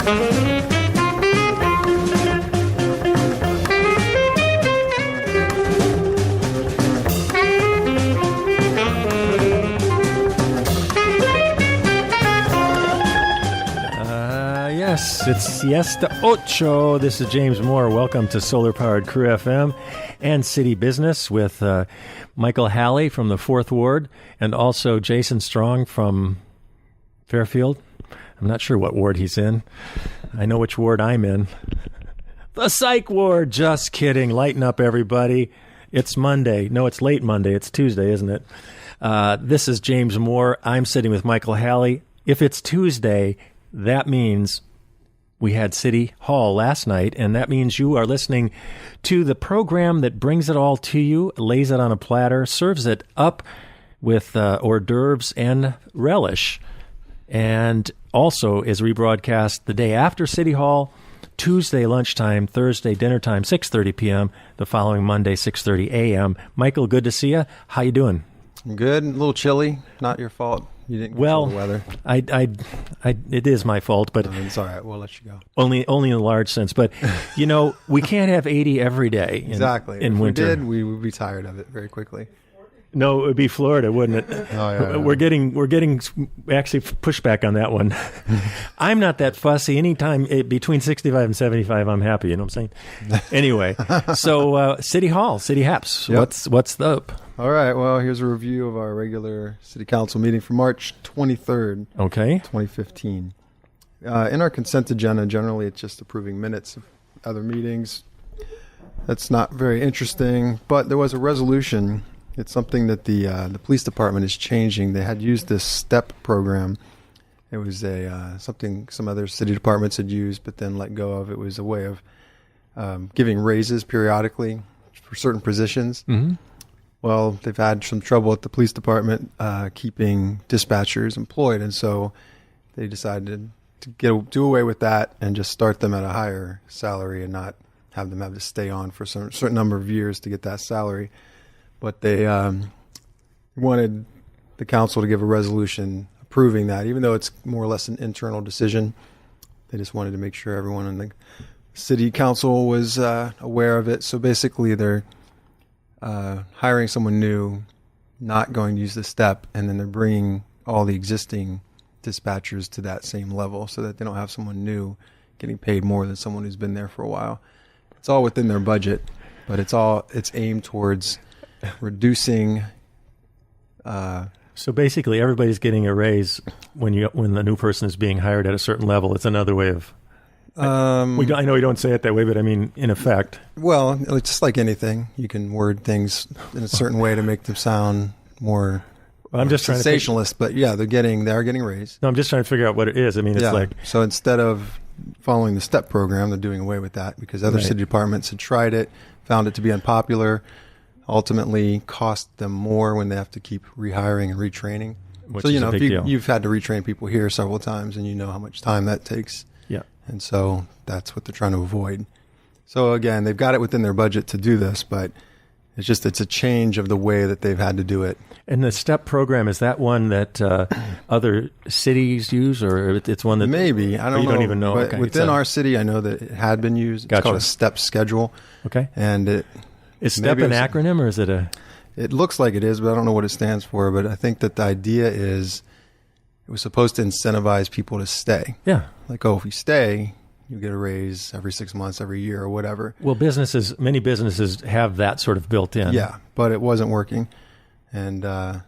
Yes, it's Siesta Ocho. This is James Moore. Welcome to Solar-Powered KRUU-FM and City Business with Michael Halley from the 4th Ward and also Jason Strong from Fairfield. I'm not sure what ward he's in. I know which ward I'm in. The Psych Ward. Just kidding. Lighten up, everybody. It's Monday. No, it's late Monday. It's Tuesday, isn't it? This is James Moore. I'm sitting with Michael Halley. If it's Tuesday, that means we had City Hall last night, and that means you are listening to the program that brings it all to you, lays it on a platter, serves it up with hors d'oeuvres and relish, and also is rebroadcast the day after City Hall, Tuesday lunchtime, Thursday dinner time, 6:30 p.m., the following Monday, 6:30 a.m. Michael, good to see you. How you doing? Good. A little chilly. Not your fault. You didn't control the weather. It is my fault, but it's all right. We'll let you go. Only in a large sense. But, you know, we can't have 80 every day exactly. in winter. If we did, we would be tired of it very quickly. No, it would be Florida, wouldn't it? Oh, yeah. We're getting actually pushback on that one. I'm not that fussy. Anytime between 65 and 75, I'm happy. You know what I'm saying? Anyway, so City Hall, City Haps. Yep. What's up? All right. Well, here's a review of our regular City Council meeting for March 23rd, 2015. In our consent agenda, generally it's just approving minutes of other meetings. That's not very interesting, but there was a resolution. It's something that the police department is changing. They had used this STEP program. It was something some other city departments had used, but then let go of. It was a way of giving raises periodically for certain positions. Mm-hmm. Well, they've had some trouble at the police department keeping dispatchers employed, and so they decided to do away with that and just start them at a higher salary and not have them have to stay on for a certain number of years to get that salary. But they wanted the council to give a resolution approving that, even though it's more or less an internal decision. They just wanted to make sure everyone in the city council was aware of it. So basically they're hiring someone new, not going to use the STEP, and then they're bringing all the existing dispatchers to that same level so that they don't have someone new getting paid more than someone who's been there for a while. It's all within their budget, but it's aimed towards reducing. So basically, everybody's getting a raise when the new person is being hired at a certain level. It's another way of. I know we don't say it that way, but I mean, in effect. Well, it's just like anything. You can word things in a certain way to make them sound more. I'm just sensationalist, but yeah, they are getting raised. No, I'm just trying to figure out what it is. I mean, it's so instead of following the STEP program, they're doing away with that because other city departments had tried it, found it to be unpopular, ultimately cost them more when they have to keep rehiring and retraining. Which is a big deal. You've had to retrain people here several times, and you know how much time that takes. Yeah. And so that's what they're trying to avoid. So again, they've got it within their budget to do this, but it's a change of the way that they've had to do it. And the STEP program, is that one that other cities use, or it's one that maybe I don't know. You don't even know. But within our city, I know that it had been used. It's called a STEP schedule. Okay. And is STEP an acronym, or is it a? It looks like it is, but I don't know what it stands for. But I think that the idea is it was supposed to incentivize people to stay. Yeah. Like, if you stay, you get a raise every 6 months, every year, or whatever. Well, many businesses have that sort of built in. Yeah, but it wasn't working. And so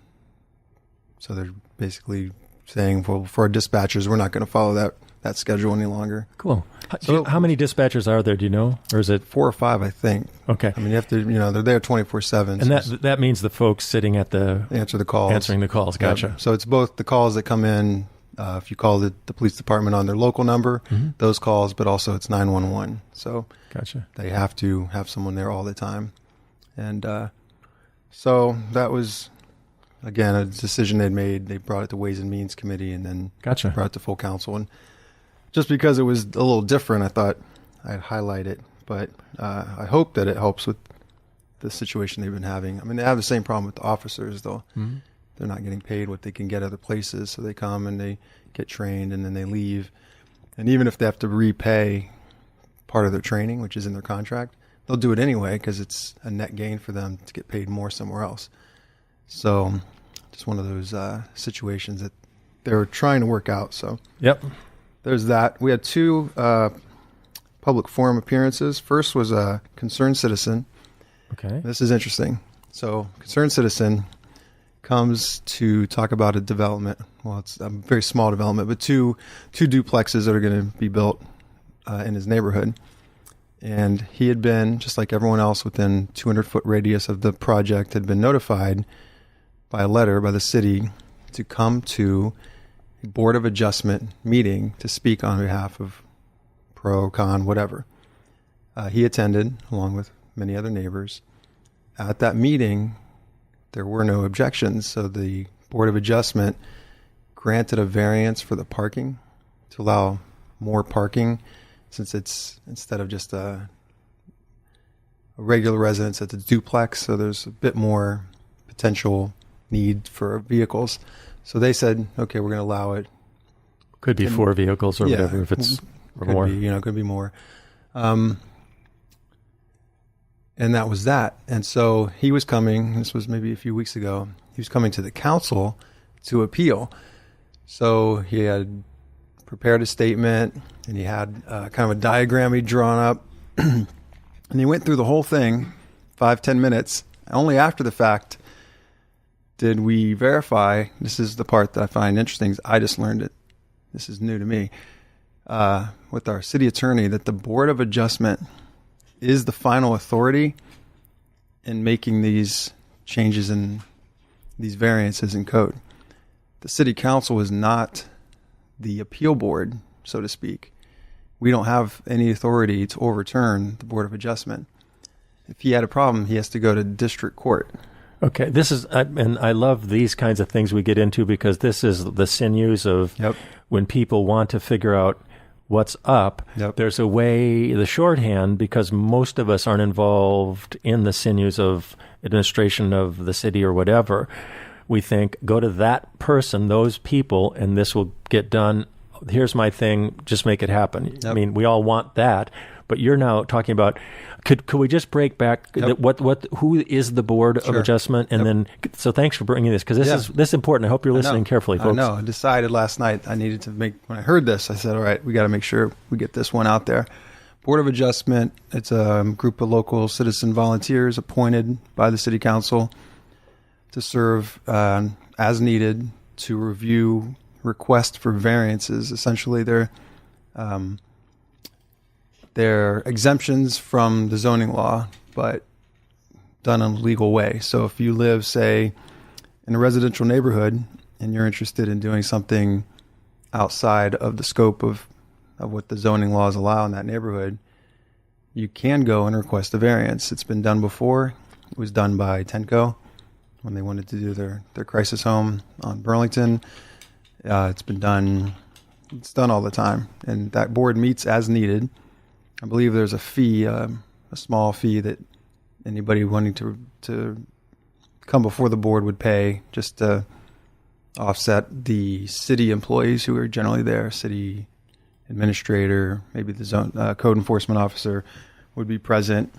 they're basically saying, well, for our dispatchers, we're not going to follow that schedule any longer. Cool. So how many dispatchers are there, do you know? Or is it 4 or 5, I think. Okay. I mean, you have to, they're there 24/7. And that means the folks sitting at answering the calls. Gotcha. Yeah. So it's both the calls that come in, if you call the police department on their local number, those calls, but also it's 911. So gotcha. They have to have someone there all the time. And so that was, again, a decision they'd made. They brought it to Ways and Means Committee and then brought it to full council. And just because it was a little different, I thought I'd highlight it. But I hope that it helps with the situation they've been having. I mean, they have the same problem with the officers, though. Mm-hmm. They're not getting paid what they can get other places, so they come and they get trained and then they leave. And even if they have to repay part of their training, which is in their contract, they'll do it anyway because it's a net gain for them to get paid more somewhere else. So just one of those situations that they're trying to work out. So there's that. We had 2 public forum appearances. First was a concerned citizen. Okay. This is interesting. So concerned citizen comes to talk about a development. Well, it's a very small development, but two duplexes that are going to be built in his neighborhood. And he had been, just like everyone else within 200-foot radius of the project, had been notified by a letter by the city to come to a Board of Adjustment meeting to speak on behalf of pro, con, whatever. He attended, along with many other neighbors. At that meeting, there were no objections, so the Board of Adjustment granted a variance for the parking to allow more parking, since it's instead of just a regular residence, it's a duplex, so there's a bit more potential need for vehicles. So they said, okay, we're going to allow it. Could be 4 vehicles or whatever, if it's or more. Could be more. And that was that. And so he was coming, this was maybe a few weeks ago, he was coming to the council to appeal. So he had prepared a statement, and he had kind of a diagram he'd drawn up. And he went through the whole thing, 5-10 minutes. Only after the fact did we verify, this is the part that I find interesting, is I just learned it, this is new to me, with our city attorney, that the Board of Adjustment is the final authority in making these changes in these variances in code. The city council is not the appeal board, so to speak. We don't have any authority to overturn the Board of Adjustment. If he had a problem, he has to go to district court. Okay, this is, and I love these kinds of things we get into, because this is the sinews of when people want to figure out what's up. There's a way, the shorthand, because most of us aren't involved in the sinews of administration of the city or whatever. We think, go to that person, those people, and this will get done. Here's my thing, just make it happen. I mean, we all want that, but you're now talking about, could we just break back who is the Board of Adjustment, and then, so thanks for bringing this, because this is important. I hope you're listening carefully, folks. I decided last night I needed to when I heard this, I said, all right, we got to make sure we get this one out there. Board of Adjustment, it's a group of local citizen volunteers appointed by the city council to serve as needed to review requests for variances. Essentially, they're exemptions from the zoning law, but done in a legal way. So if you live, say, in a residential neighborhood and you're interested in doing something outside of the scope of what the zoning laws allow in that neighborhood, you can go and request a variance. It's been done before. It was done by Tenco when they wanted to do their crisis home on Burlington. It's done all the time. And that board meets as needed. I believe there's a fee, a small fee that anybody wanting to come before the board would pay just to offset the city employees who are generally there. City administrator, maybe the zone code enforcement officer would be present.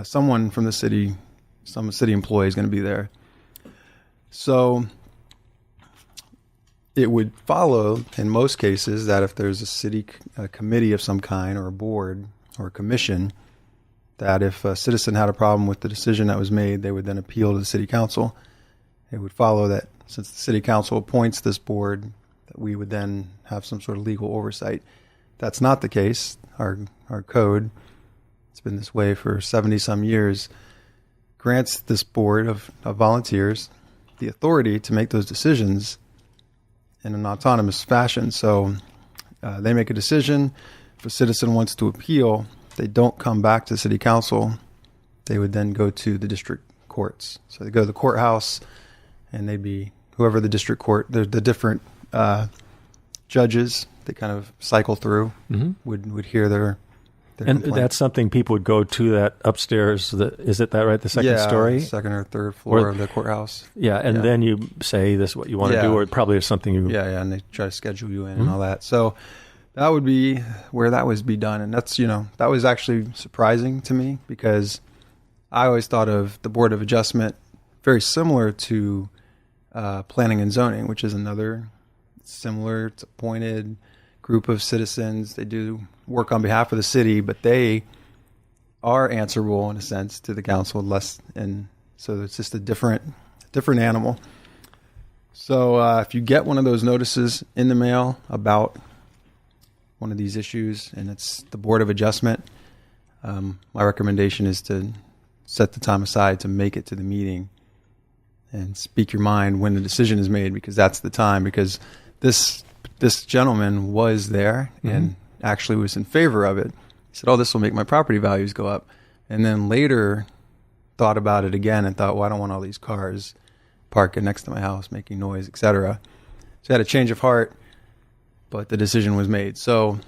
Someone from the city, some city employee is going to be there. So it would follow in most cases that if there's a city committee of some kind, or a board or a commission, that if a citizen had a problem with the decision that was made, they would then appeal to the city council. It would follow that since the city council appoints this board, that we would then have some sort of legal oversight. That's not the case. Our code, it's been this way for 70-some years, grants this board of volunteers the authority to make those decisions in an autonomous fashion. So they make a decision. If a citizen wants to appeal, they don't come back to the city council. They would then go to the district courts. So they go to the courthouse, and they'd be whoever the district court, the different judges, they kind of cycle through, would hear their and complaint. That's something people would go to that upstairs. Is it that right? The second story? Second or third floor of the courthouse. Yeah, and then you say this is what you want to do, or probably there's something you... and they try to schedule you in and all that. So That would be where that was be done. And that's, that was actually surprising to me because I always thought of the Board of Adjustment very similar to planning and zoning, which is another similar, it's appointed group of citizens. They do work on behalf of the city, but they are answerable in a sense to the council and so it's just a different animal. So if you get one of those notices in the mail about one of these issues and it's the Board of Adjustment, my recommendation is to set the time aside to make it to the meeting and speak your mind when the decision is made, because that's the time. Because this gentleman was there and actually was in favor of it. He said, "Oh, this will make my property values go up," and then later thought about it again and thought, "Well, I don't want all these cars parking next to my house, making noise, etc." So he had a change of heart, but the decision was made. So,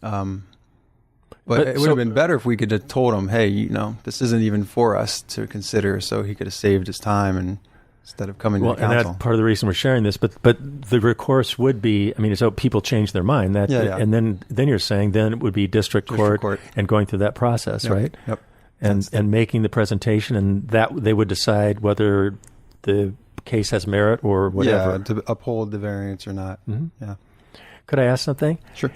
but it would have been better if we could have told him, "Hey, this isn't even for us to consider," so he could have saved his time and instead of coming to the council. And that's part of the reason we're sharing this. But the recourse would be, so people change their mind. And then you're saying then it would be district court and going through that process, right? Yep. And making the presentation, and that they would decide whether the case has merit or whatever. Yeah, to uphold the variance or not. Yeah. Could I ask something? Sure.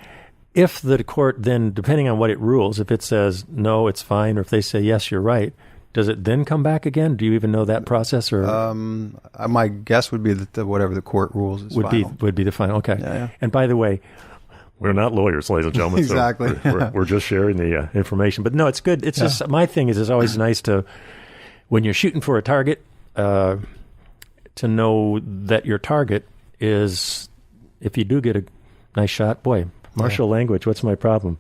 If the court then, depending on what it rules, if it says no, it's fine, or if they say yes, you're right, does it then come back again? Do you even know that process? Or my guess would be that whatever the court rules is final. Would be the final. Okay. Yeah. And by the way, we're not lawyers, ladies and gentlemen. Exactly. So we're just sharing the information. But no, it's good. It's just, my thing is it's always nice to, when you're shooting for a target, to know that your target is, if you do get a nice shot, boy, martial language, what's my problem?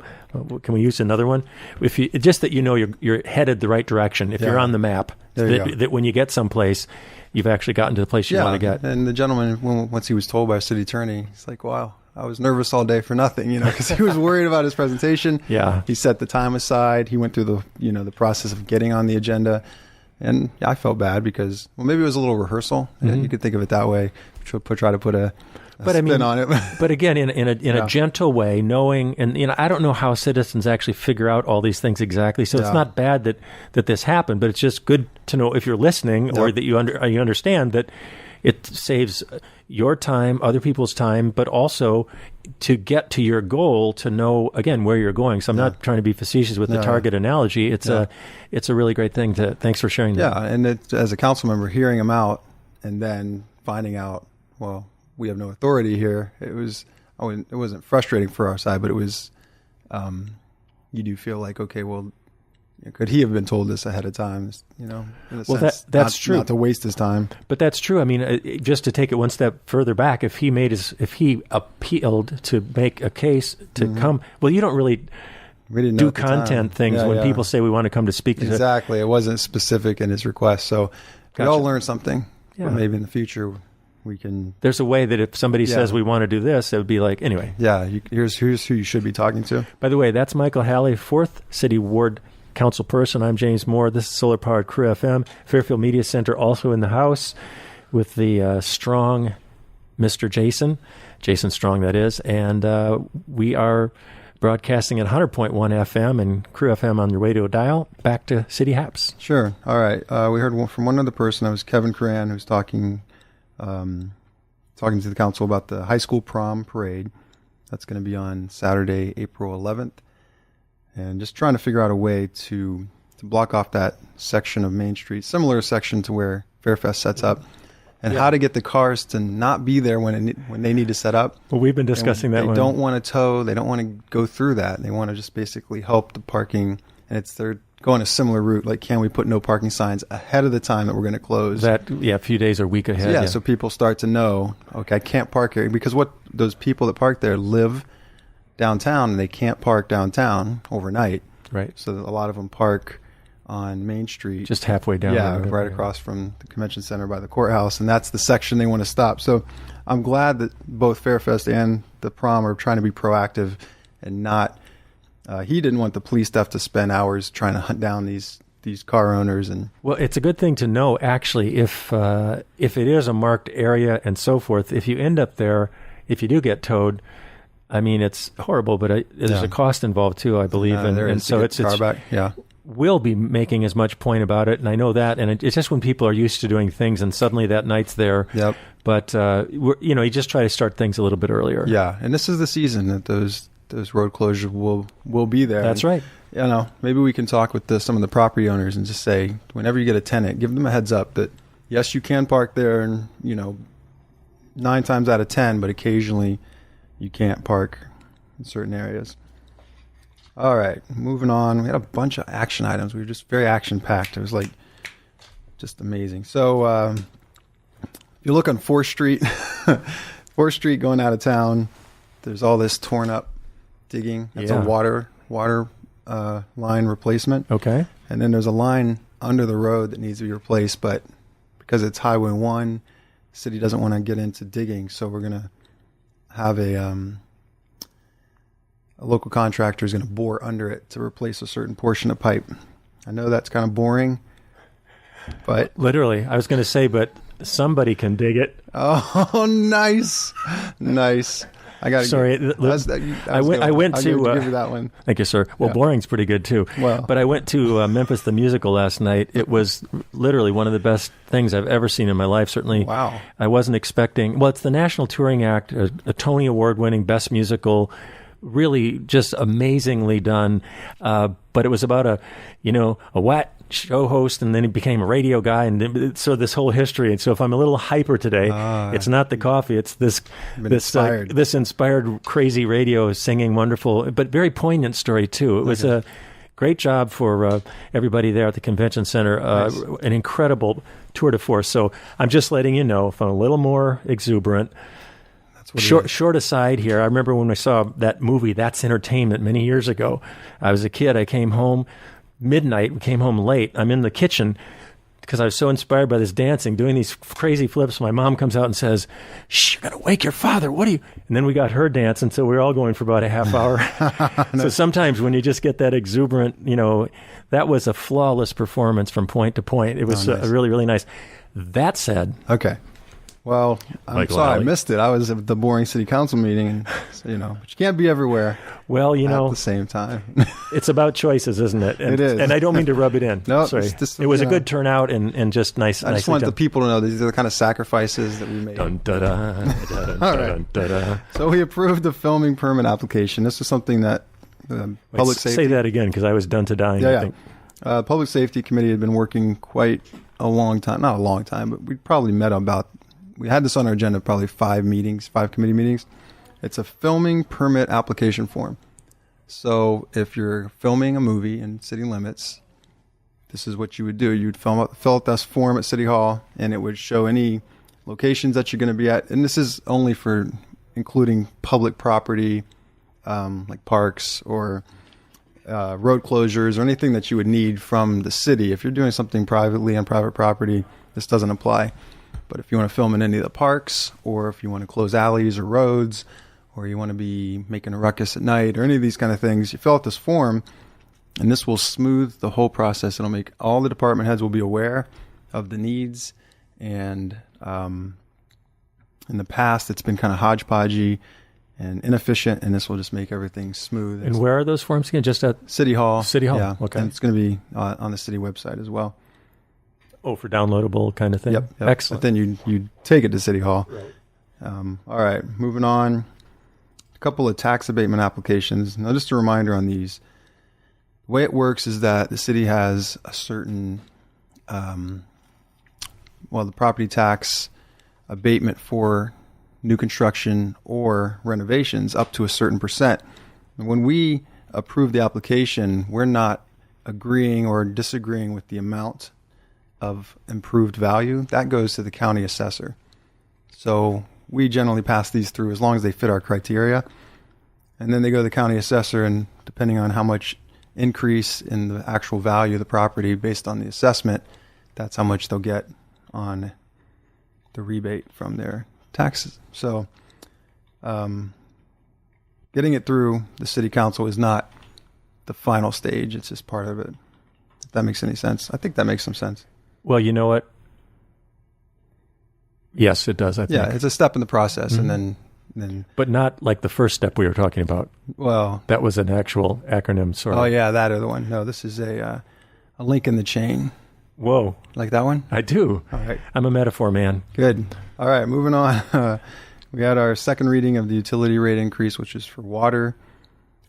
Can we use another one? Just that you're headed the right direction. If you're on the map, that when you get someplace, you've actually gotten to the place you want to get. And the gentleman, once he was told by our city attorney, he's like, "Wow, I was nervous all day for nothing," because he was worried about his presentation. Yeah. He set the time aside. He went through the process of getting on the agenda. And I felt bad because, maybe it was a little rehearsal. You could think of it that way. Try to put a spin on it. But again, in a gentle way, knowing, and I don't know how citizens actually figure out all these things exactly. So it's not bad that this happened, but it's just good to know if you're listening or that you understand that it saves your time, other people's time, but also to get to your goal, to know again where you're going. So I'm not trying to be facetious with the target analogy. It's a really great thing. Thanks for sharing that. Yeah, and as a council member, hearing them out and then finding out, well, we have no authority here. It wasn't frustrating for our side, but it was. You do feel like, okay, well, could he have been told this ahead of time? In a sense, that's true. Not to waste his time. But that's true. Just to take it one step further back, if he appealed to make a case to come, well, you don't really do content things when people say we want to come to speak. Exactly. It wasn't specific in his request, so we all learned something. Yeah. But maybe in the future we can. There's a way that if somebody says we want to do this, it would be like, anyway. Yeah. Here's who you should be talking to. By the way, that's Michael Halley, 4th City Ward Council person. I'm James Moore. This is Solar Powered KRUU-FM. Fairfield Media Center also in the house with the strong Mr. Jason Strong, that is. And we are broadcasting at 100.1 FM and KRUU-FM on your radio dial. Back to City Haps. Sure. All right. We heard from one other person. That was Kevin Coran, who's talking to the council about the high school prom parade. That's going to be on Saturday, April 11th. And just trying to figure out a way to block off that section of Main Street, similar section to where Fairfest sets up, and how to get the cars to not be there when they need to set up. Well, we've been discussing that. They don't want to tow. They don't want to go through that. They want to just basically help the parking. And they're going a similar route. Like, can we put no parking signs ahead of the time that we're going to close? A few days or week ahead. So people start to know, okay, I can't park here. Because those people that park there live downtown, and they can't park downtown overnight. Right. So a lot of them park on Main Street. Just halfway down. Yeah, right across from the convention center by the courthouse. And that's the section they want to stop. So I'm glad that both Fairfest and the prom are trying to be proactive and not, he didn't want the police stuff to spend hours trying to hunt down these car owners. And well, it's a good thing to know, actually, if it is a marked area and so forth, if you end up there, if you do get towed, I mean, it's horrible, but there's a cost involved too, I believe. And so it's we'll be making as much point about it. And I know that. And it's just when people are used to doing things and suddenly that night's there. Yep. But, you just try to start things a little bit earlier. Yeah. And this is the season that those road closures will be there. That's right. Maybe we can talk with some of the property owners and just say, whenever you get a tenant, give them a heads up that, yes, you can park there and, 9 times out of 10, but occasionally you can't park in certain areas. All right, moving on. We had a bunch of action items. We were just very action-packed. It was just amazing. So if you look on 4th Street, 4th Street going out of town, there's all this torn up digging. That's a water line replacement. Okay. And then there's a line under the road that needs to be replaced, but because it's Highway 1, the city doesn't want to get into digging, so we're going to have a local contractor is going to bore under it to replace a certain portion of pipe. I know that's kind of boring, but... Literally. I was going to say, but somebody can dig it. Oh, nice. Nice. I got. Sorry, I went to give you that one. Thank you, sir. Well, boring's pretty good too. Well, but I went to Memphis the Musical last night. It was literally one of the best things I've ever seen in my life. Certainly, wow. I wasn't expecting. Well, it's the National Touring Act, a Tony Award-winning Best Musical. Really, just amazingly done. But it was about a wet show host, and then he became a radio guy, and so this whole history. And so, if I'm a little hyper today, it's not the coffee; it's this inspired crazy radio singing wonderful, but very poignant story too. It was a great job for everybody there at the convention center. Nice. An incredible tour de force. So I'm just letting you know if I'm a little more exuberant. Short aside here, I remember when I saw that movie, That's Entertainment, many years ago. I was a kid. I came home midnight. We came home late. I'm in the kitchen because I was so inspired by this dancing, doing these crazy flips. My mom comes out and says, "Shh, you're going to wake your father. What are you?" And then we got her dancing, so we were all going for about a half hour. So sometimes when you just get that exuberant, that was a flawless performance from point to point. It was nice. Really, really nice. That said... Okay. Well, I'm Michael sorry Halley. I missed it. I was at the boring city council meeting, and but you can't be everywhere. Well, at the same time. It's about choices, isn't it? And, it is, and I don't mean to rub it in. No, sorry. It was a good turnout and just nice. I just want the people to know these are the kind of sacrifices that we made. Dun, da, da, da, da, All right. da, da. So we approved the filming permit application. This is something that public safety. Say that again, because I was done to dying. Yeah, I think. Public safety committee had been working quite a long time. Not a long time, but we probably met about. We had this on our agenda, probably 5 committee meetings. It's a filming permit application form. So if you're filming a movie in city limits, this is what you would do. You'd fill out this form at City Hall, and it would show any locations that you're going to be at. And this is only for including public property, like parks or road closures or anything that you would need from the city. If you're doing something privately on private property, this doesn't apply. But if you want to film in any of the parks, or if you want to close alleys or roads, or you want to be making a ruckus at night, or any of these kind of things, you fill out this form, and this will smooth the whole process. It'll make all the department heads will be aware of the needs. And in the past, it's been kind of hodgepodgey and inefficient, and this will just make everything smooth. And where are those forms again? Just at City Hall. City Hall. Yeah. Okay. And it's going to be on the city website as well. Oh, for downloadable kind of thing? Yep. Excellent. But then you take it to City Hall. Right. All right, moving on. A couple of tax abatement applications. Now, just a reminder on these. The way it works is that the city has a certain, the property tax abatement for new construction or renovations up to a certain percent. And when we approve the application, we're not agreeing or disagreeing with the amount of improved value. That goes to the county assessor. So we generally pass these through as long as they fit our criteria. And then they go to the county assessor, and depending on how much increase in the actual value of the property based on the assessment, that's how much they'll get on the rebate from their taxes. So getting it through the city council is not the final stage. It's just part of it. If that makes any sense. I think that makes some sense. Well, you know what? Yes, it does, I think. Yeah, it's a step in the process, and then Then, but not like the first step we were talking about. Well, that was an actual acronym, sort of. Oh yeah, that other one. No, this is a link in the chain. Whoa. Like that one? I do. All right. I'm a metaphor man. Good. All right, moving on. We had our second reading of the utility rate increase, which is for water.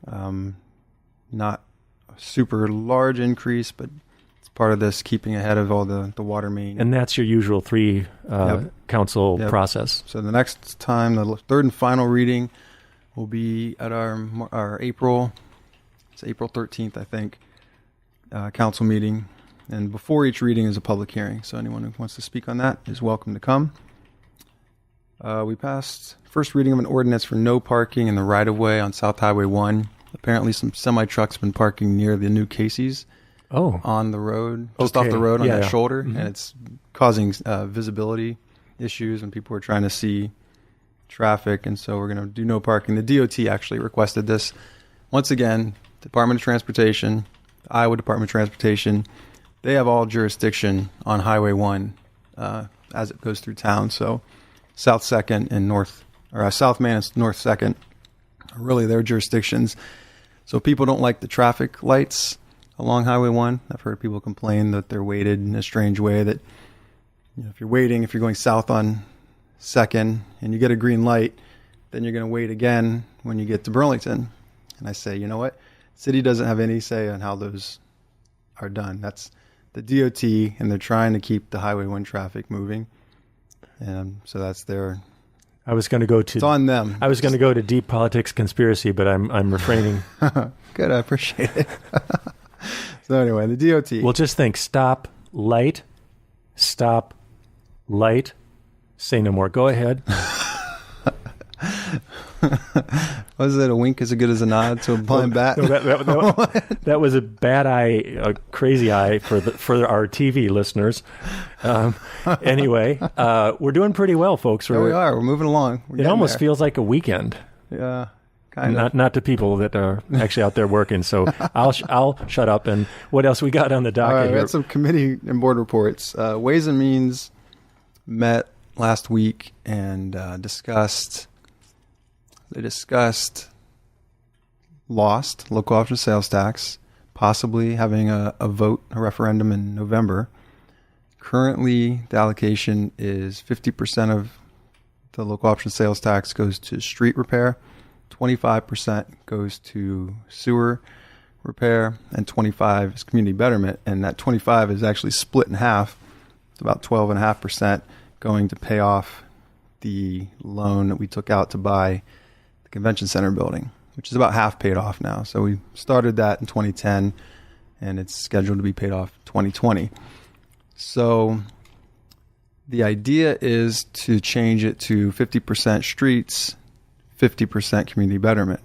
Not a super large increase, but it's part of this keeping ahead of all the water main. And that's your usual three council process. So the next time, the third and final reading will be at our April 13th, I think, council meeting. And before each reading is a public hearing. So anyone who wants to speak on that is welcome to come. We passed first reading of an ordinance for no parking in the right-of-way on South Highway 1. Apparently some semi-trucks have been parking near the new Casey's on the road, just off the road on that shoulder. Mm-hmm. And it's causing visibility issues when people are trying to see traffic. And so we're going to do no parking. The DOT actually requested this. Once again, Department of Transportation, the Iowa Department of Transportation, they have all jurisdiction on Highway 1 as it goes through town. So South 2nd and South Main and North 2nd are really their jurisdictions. So people don't like the traffic lights along Highway 1. I've heard people complain that they're weighted in a strange way, that if you're going south on 2nd and you get a green light, then you're going to wait again when you get to Burlington. And I say, you know what? City doesn't have any say on how those are done. That's the DOT, and they're trying to keep the Highway 1 traffic moving. And so that's their... It's on them. I was going to go to deep politics conspiracy, but I'm refraining. Good, I appreciate it. So anyway, the DOT... Well, just think, stop, light, say no more. Go ahead. Was it a wink as good as a nod to a blind bat? No, that was a bad eye, a crazy eye for our TV listeners. Anyway, we're doing pretty well, folks. We are. We're moving along. It almost feels like a weekend. Yeah, kind of. Not to people that are actually out there working. So I'll shut up. And what else we got on the docket? All right, we had some committee and board reports. Ways and Means met last week and discussed local option sales tax, possibly having a referendum in November. Currently, the allocation is 50% of the local option sales tax goes to street repair, 25% goes to sewer repair, and 25% is community betterment. And that 25% is actually split in half. It's about 12.5% going to pay off the loan that we took out to buy Convention Center building, which is about half paid off now. So we started that in 2010, and it's scheduled to be paid off 2020. So the idea is to change it to 50% streets, 50% community betterment,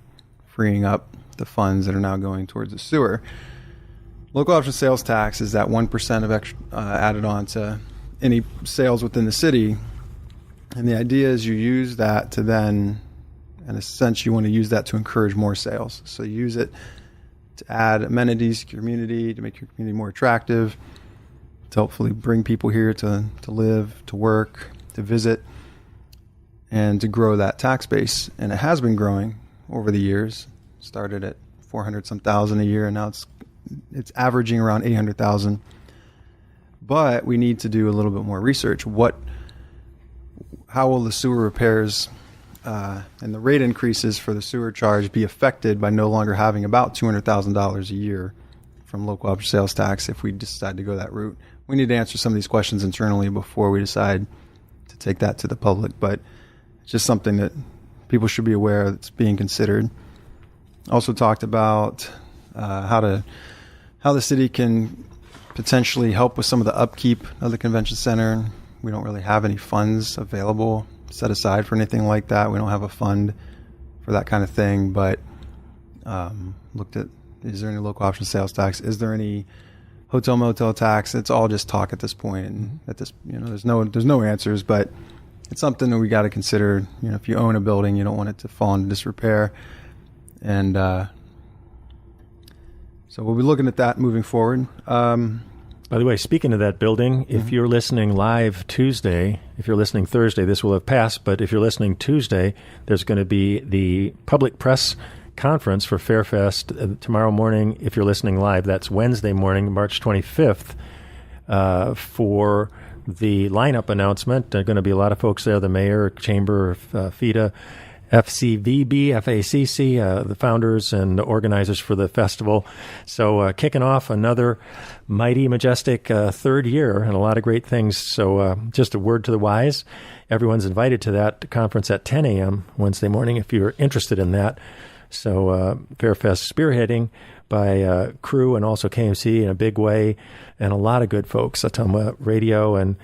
freeing up the funds that are now going towards the sewer. Local option sales tax is that 1% of extra added on to any sales within the city. And the idea is you use that to then... In a sense, you want to use that to encourage more sales. So you use it to add amenities to your community, to make your community more attractive, to hopefully bring people here to live, to work, to visit, and to grow that tax base. And it has been growing over the years. Started at 400-some thousand a year, and now it's averaging around 800,000. But we need to do a little bit more research. How will the sewer repairs and the rate increases for the sewer charge be affected by no longer having about $200,000 a year from local option sales tax if we decide to go that route? We need to answer some of these questions internally before we decide to take that to the public, but it's just something that people should be aware that's being considered. Also talked about how the city can potentially help with some of the upkeep of the convention center. We don't really have any funds available set aside for anything like that. We don't have a fund for that kind of thing, but looked at, is there any local option sales tax? Is there any hotel motel tax? It's all just talk at this point, and at this, there's no answers, but it's something that we got to consider. If you own a building, you don't want it to fall into disrepair, and so we'll be looking at that moving forward. By the way, speaking of that building, if you're listening live Tuesday, if you're listening Thursday, this will have passed, but if you're listening Tuesday, there's going to be the public press conference for Fairfest tomorrow morning. If you're listening live, that's Wednesday morning, March 25th, for the lineup announcement. There are going to be a lot of folks there, the mayor, chamber, FIDA, FCVB, FACC, the founders and the organizers for the festival. So kicking off another mighty, majestic third year and a lot of great things. So just a word to the wise. Everyone's invited to that conference at 10 a.m. Wednesday morning if you're interested in that. So Fairfest spearheading by KRUU and also KMC in a big way, and a lot of good folks. Atoma Radio, and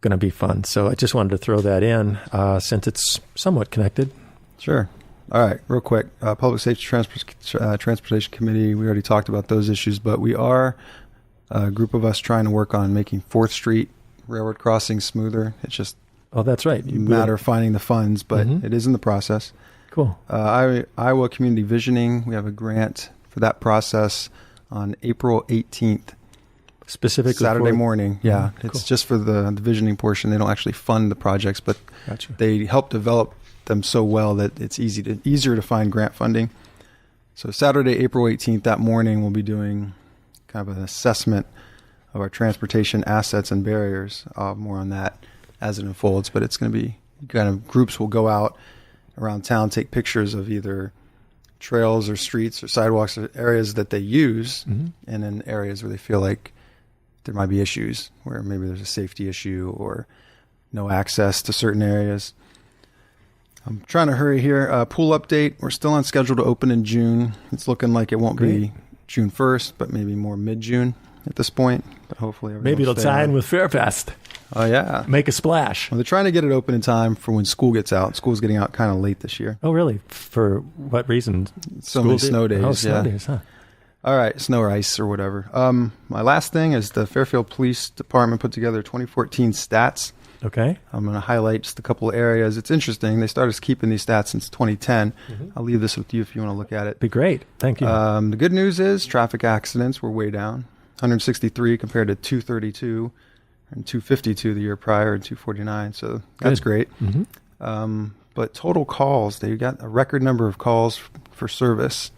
going to be fun. So I just wanted to throw that in since it's somewhat connected. Sure. All right, real quick. Public Safety Transportation Committee, we already talked about those issues, but we are a group of us trying to work on making 4th Street railroad crossing smoother. It's just that's right. a matter of finding the funds, but it is in the process. Cool. Iowa Community Visioning, we have a grant for that process on April 18th. Specifically Saturday morning. Yeah. It's cool. just for the visioning portion. They don't actually fund the projects, but they help develop them so well that it's easier to find grant funding. So Saturday, April 18th, that morning, we'll be doing kind of an assessment of our transportation assets and barriers. More on that as it unfolds, but it's going to be kind of groups will go out around town, take pictures of either trails or streets or sidewalks or areas that they use, and then areas where they feel like there might be issues, where maybe there's a safety issue or no access to certain areas. I'm trying to hurry here. Pool update. We're still on schedule to open in June. It's looking like it won't be June 1st, but maybe more mid-June at this point. But hopefully maybe it'll tie in with Fairfest. Oh, yeah. Make a splash. Well, they're trying to get it open in time for when school gets out. School's getting out kind of late this year. Oh, really? For what reason? So many snow days. Oh, snow days, huh? All right, snow or ice or whatever. My last thing is the Fairfield Police Department put together 2014 stats. Okay. I'm going to highlight just a couple of areas. It's interesting. They started keeping these stats since 2010. I'll leave this with you if you want to look at it. Be great. Thank you. The good news is traffic accidents were way down. 163 compared to 232 and 252 the year prior and 249. So that's great. But total calls, they got a record number of calls for service.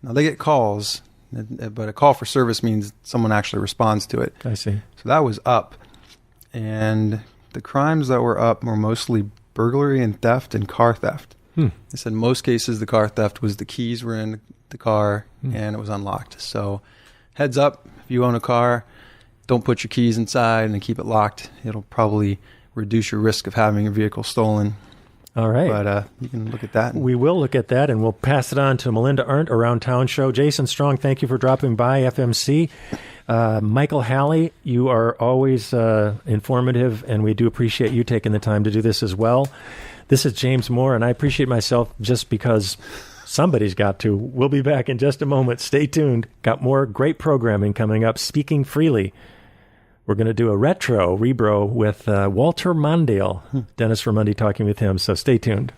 Now they get calls, but a call for service means someone actually responds to it. I see. So that was up. And the crimes that were up were mostly burglary and theft and car theft. They said in most cases the car theft was the keys were in the car and it was unlocked. So heads up, if you own a car, don't put your keys inside and keep it locked. It'll probably reduce your risk of having a vehicle stolen. All right. But you can look at that. We will look at that, and we'll pass it on to Melinda Arndt, Around Town Show. Jason Strong, thank you for dropping by FMC. Michael Halley, you are always informative, and we do appreciate you taking the time to do this as well. This is James Moore, and I appreciate myself just because somebody's got to. We'll be back in just a moment. Stay tuned. Got more great programming coming up. Speaking Freely. We're going to do a rebro with Walter Mondale. Dennis Ramundi talking with him, so stay tuned.